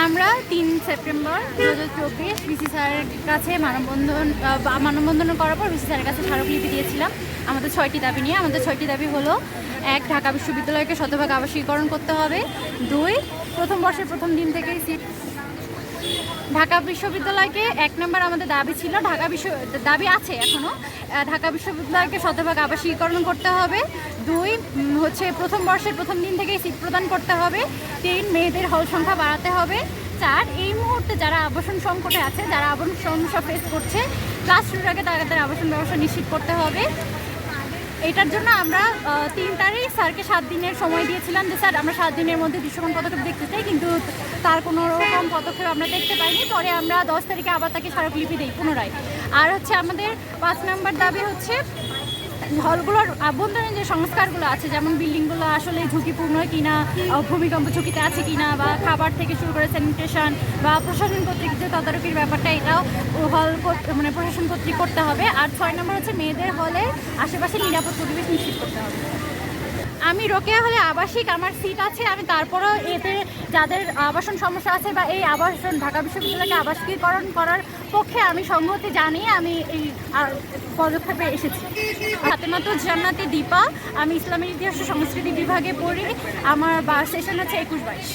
আমরা 3 September 2024 VC স্যারের কাছে মানববন্ধন করার পর ভিসি স্যারের কাছে স্মারকলিপি দিয়েছিলাম আমাদের 6টি দাবি নিয়ে। আমাদের 6টি দাবি হলো: 1, ঢাকা বিশ্ববিদ্যালয়কে শতভাগ আবাসিকীকরণ করতে হবে। 2, প্রথম বর্ষের প্রথম দিন থেকেই ঢাকা বিশ্ববিদ্যালয়কে 1 নম্বর আমাদের দাবি ছিল, দাবি আছে এখনও, ঢাকা বিশ্ববিদ্যালয়কে শতভাগ আবাসিকীকরণ করতে হবে। 2 হচ্ছে প্রথম বর্ষের প্রথম দিন থেকেই সিট প্রদান করতে হবে। 3, মেয়েদের হল সংখ্যা বাড়াতে হবে। 4, এই মুহূর্তে যারা আবাসন সংকটে আছে, যারা আবাসন সমস্যা ফেস করছে, ক্লাস শুরুর আগে তাদের আবাসন ব্যবস্থা নিশ্চিত করতে হবে। এটার জন্য আমরা 3 তারিখ স্যারকে 7 দিনের সময় দিয়েছিলাম যে স্যার আমরা 7 দিনের মধ্যে দৃশ্যমান পদক্ষেপ দেখতে চাই, কিন্তু তার কোনো রকম পদক্ষেপ আমরা দেখতে পাইনি। পরে আমরা 10 তারিখে আবার তাকে স্মারকলিপি দিই পুনরায়। আর হচ্ছে আমাদের 5 নম্বর দাবি হচ্ছে হলগুলোর আভ্যন্তরীণ যে সংস্কারগুলো আছে, যেমন বিল্ডিংগুলো আসলে ঝুঁকিপূর্ণ কিনা, ভূমিকম্প ঝুঁকিতে আছে কিনা, বা খাবার থেকে শুরু করে স্যানিটেশন বা প্রশাসন কর্তৃক যে তদারকির ব্যাপারটা, এটাও প্রশাসন কর্তৃক করতে হবে। আর 6 নম্বর হচ্ছে মেয়েদের হলে আশেপাশে নিরাপদ পরিবেশ নিশ্চিত করতে হবে। আমি রোকেয়া হলে আবাসিক, আমার সিট আছে, আমি তারপরেও এতে যাদের আবাসন সমস্যা আছে বা এই আবাসন ঢাকা বিশ্ববিদ্যালয়কে আবাসিকীকরণ করার পক্ষে আমি সংহতি জানিয়ে আমি এই পদক্ষেপে এসেছি। ফাতেমাতুজ জান্নাতি দীপা, আমি ইসলামের ইতিহাস ও সংস্কৃতি বিভাগে পড়ি। আমার সেশন হচ্ছে 21-22।